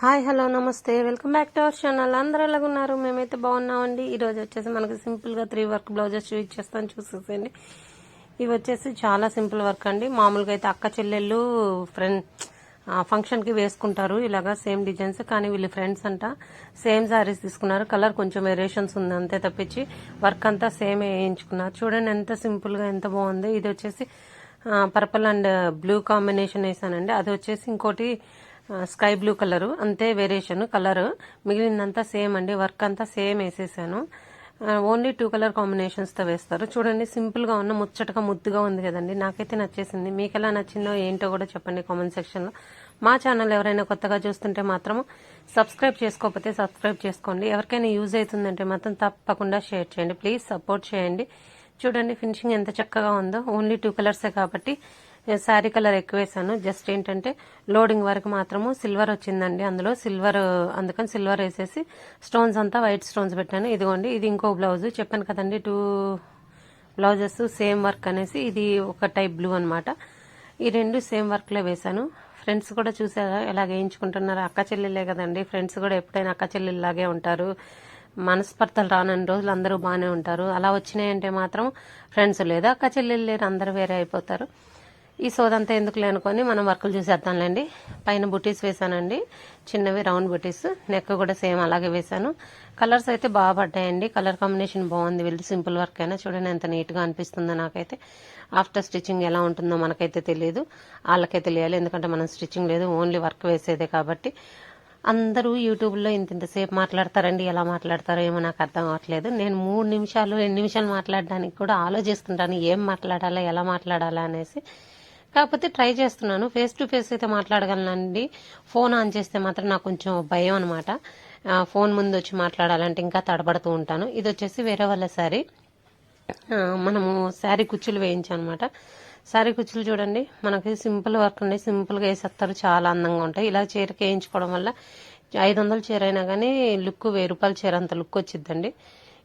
Hi hello నమస్తే welcome back to our channel. అందరూ ఎలాగున్నారు? మేమైతే బాగున్నామండి. ఈరోజు వచ్చేసి మనకి సింపుల్గా 3 వర్క్ బ్లౌజెస్ చూపించేస్తాను, చూసేసేయండి. ఇవి వచ్చేసి చాలా సింపుల్ వర్క్ అండి. మామూలుగా అయితే అక్క చెల్లెళ్ళు ఫ్రెండ్ ఫంక్షన్కి వేసుకుంటారు ఇలాగా సేమ్ డిజైన్స్, కానీ వీళ్ళు ఫ్రెండ్స్ అంట. సేమ్ శారీస్ తీసుకున్నారు, కలర్ కొంచెం వేరియేషన్స్ ఉంది అంతే తప్పించి వర్క్ అంతా సేమ్ వేయించుకున్నారు. చూడండి ఎంత సింపుల్గా ఎంత బాగుంది. ఇది వచ్చేసి పర్పుల్ అండ్ బ్లూ కాంబినేషన్ వేసానండి. అది వచ్చేసి ఇంకోటి స్కై బ్లూ కలర్, అంతే వేరియేషన్ కలర్, మిగిలిందంతా సేమ్ అండి. వర్క్ అంతా సేమ్ వేసేసాను. ఓన్లీ 2 కలర్ కాంబినేషన్స్ తో వేస్తారు. చూడండి సింపుల్ గా ఉన్న ముచ్చటగా ముద్దుగా ఉంది కదండి. నాకైతే నచ్చేసింది. మీకు ఎలా నచ్చిందో ఏంటో కూడా చెప్పండి కామెంట్ సెక్షన్ లో. మా ఛానల్ ఎవరైనా కొత్తగా చూస్తుంటే మాత్రం సబ్స్క్రైబ్ చేసుకోకపోతే సబ్స్క్రైబ్ చేసుకోండి. ఎవరికైనా యూజ్ అవుతుందంటే మాత్రం తప్పకుండా షేర్ చేయండి. ప్లీజ్ సపోర్ట్ చేయండి. చూడండి ఫినిషింగ్ ఎంత చక్కగా ఉందో. ఓన్లీ 2 కలర్సే కాబట్టి శారీ కలర్ ఎక్కువ వేసాను. జస్ట్ ఏంటంటే లోడింగ్ వరకు మాత్రము సిల్వర్ వచ్చిందండి అందులో, సిల్వర్ అందుకని సిల్వర్ వేసేసి స్టోన్స్ అంతా వైట్ స్టోన్స్ పెట్టాను. ఇదిగోండి ఇది ఇంకో బ్లౌజ్ చెప్పాను కదండి, 2 బ్లౌజెస్ సేమ్ వర్క్ అనేసి. ఇది ఒక టైప్ బ్లూ అనమాట. ఈ 2 సేమ్ వర్క్లే వేసాను. ఫ్రెండ్స్ కూడా చూసారా ఎలా వేయించుకుంటున్నారు. అక్క చెల్లెలే కదండి, ఫ్రెండ్స్ కూడా ఎప్పుడైనా అక్క చెల్లెల్లాగే ఉంటారు. మనస్పర్ధలు రానన్ని రోజులు అందరూ బాగానే ఉంటారు. అలా వచ్చినాయంటే మాత్రం ఫ్రెండ్స్ లేదా అక్క చెల్లెలు లేరు, అందరూ వేరే అయిపోతారు. ఈ సోదంతా ఎందుకులే అనుకొని మనం వర్కులు చూసేద్దాంలేండి. పైన బుటీస్ వేసానండి, చిన్నవి రౌండ్ బుటీస్. నెక్ కూడా సేమ్ అలాగే వేసాను. కలర్స్ అయితే బాగా పడ్డాయండి. కలర్ కాంబినేషన్ బాగుంది. వీళ్ళు సింపుల్ వర్క్ అయినా చూడండి ఎంత నీట్ గా అనిపిస్తుందో. నాకైతే ఆఫ్టర్ స్టిచ్చింగ్ ఎలా ఉంటుందో మనకైతే తెలియదు, వాళ్ళకే తెలియాలి. ఎందుకంటే మనం స్టిచ్చింగ్ లేదు, ఓన్లీ వర్క్ వేసేదే కాబట్టి. అందరూ యూట్యూబ్లో ఇంతసేపు మాట్లాడతారండి, ఎలా మాట్లాడతారో ఏమో నాకు అర్థం అవ్వట్లేదు. నేను 3 నిమిషాలు 2 నిమిషాలు మాట్లాడడానికి కూడా ఆలోచిస్తుంటాను, ఏం మాట్లాడాలా ఎలా మాట్లాడాలా అనేసి. కాకపోతే ట్రై చేస్తున్నాను. ఫేస్ టు ఫేస్ అయితే మాట్లాడగలనండి. ఫోన్ ఆన్ చేస్తే మాత్రం నాకు కొంచెం భయం అనమాట. ఫోన్ ముందు వచ్చి మాట్లాడాలంటే ఇంకా తడబడుతూ ఉంటాను. ఇది వచ్చేసి వేరే వాళ్ళ శారీ. మనము శారీ కుచ్చులు వేయించామన్నమాట. శారీ కుచ్చులు చూడండి మనకి సింపుల్ వర్క్ అండి. సింపుల్గా వేసేస్తారు, చాలా అందంగా ఉంటాయి. ఇలా చీరకి వేయించుకోవడం వల్ల 500 చీర అయినా కానీ లుక్ 1000 రూపాయల చీర అంత లుక్ వచ్చిద్దండి.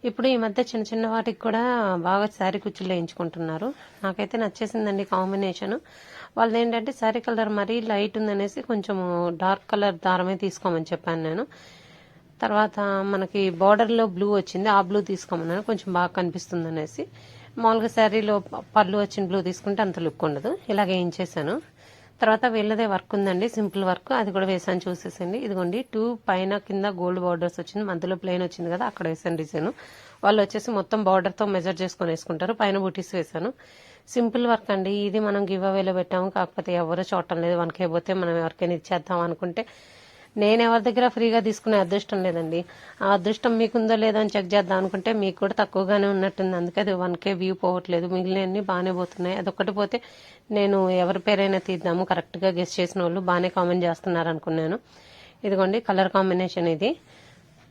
ఇప్పుడు ఈ మధ్య చిన్న చిన్న వాటికి కూడా బాగా శారీ కుచ్చులు వేయించుకుంటున్నారు. నాకైతే నచ్చేసిందండి కాంబినేషన్. వాళ్ళు ఏంటంటే శారీ కలర్ మరీ లైట్ ఉందనేసి కొంచెం డార్క్ కలర్ దారమే తీసుకోమని చెప్పాను నేను. తర్వాత మనకి బార్డర్లో బ్లూ వచ్చింది, ఆ బ్లూ తీసుకోమన్నాను, కొంచెం బాగా కనిపిస్తుంది అనేసి. మామూలుగా శారీలో పళ్ళు వచ్చిన బ్లూ తీసుకుంటే అంత లుక్ ఉండదు. ఇలాగ వేయించేసాను. తర్వాత వీళ్ళదే వర్క్ ఉందండి, సింపుల్ వర్క్, అది కూడా వేసాను చూసేసండి. ఇదిగోండి 2 పైన కింద గోల్డ్ బార్డర్స్ వచ్చింది, మధ్యలో ప్లెయిన్ వచ్చింది కదా, అక్కడ వేసాను డిజైన్. వాళ్ళు వచ్చేసి మొత్తం బార్డర్తో మెజర్ చేసుకొని వేసుకుంటారు. పైన బుటీస్ వేసాను. సింపుల్ వర్క్ అండి. ఇది మనం గివ్ అవేలో పెట్టాము, కాకపోతే ఎవరు చూడటం లేదు. 1K పోతే మనం ఎవరికైనా ఇచ్చేద్దాం అనుకుంటే నేను ఎవరి దగ్గర ఫ్రీగా తీసుకునే అదృష్టం లేదండి. ఆ అదృష్టం మీకుందో లేదో అని చెక్ చేద్దాం అనుకుంటే మీకు కూడా తక్కువగానే ఉన్నట్టుంది. అందుకే అది 1K వ్యూ పోవట్లేదు, మిగిలినవన్నీ బాగానే పోతున్నాయి. అదొక్కటి పోతే నేను ఎవరి పేరైనా తీద్దాము, కరెక్ట్గా గెస్ చేసిన వాళ్ళు బాగానే కామెంట్ చేస్తున్నారు అనుకున్నాను. ఇదిగోండి కలర్ కాంబినేషన్ ఇది.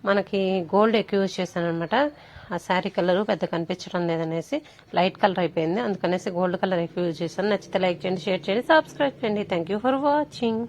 మనకి గోల్డ్ ఎక్కువ యూజ్ చేశాను అనమాట. ఆ శారీ కలర్ పెద్ద కనిపించడం లేదనేసి లైట్ కలర్ అయిపోయింది, అందుకనేసి గోల్డ్ కలర్ ఎక్కువ యూజ్ చేశాను. నచ్చితే లైక్ చేయండి, షేర్ చేయండి, సబ్స్క్రైబ్ చేయండి. Thank you for watching.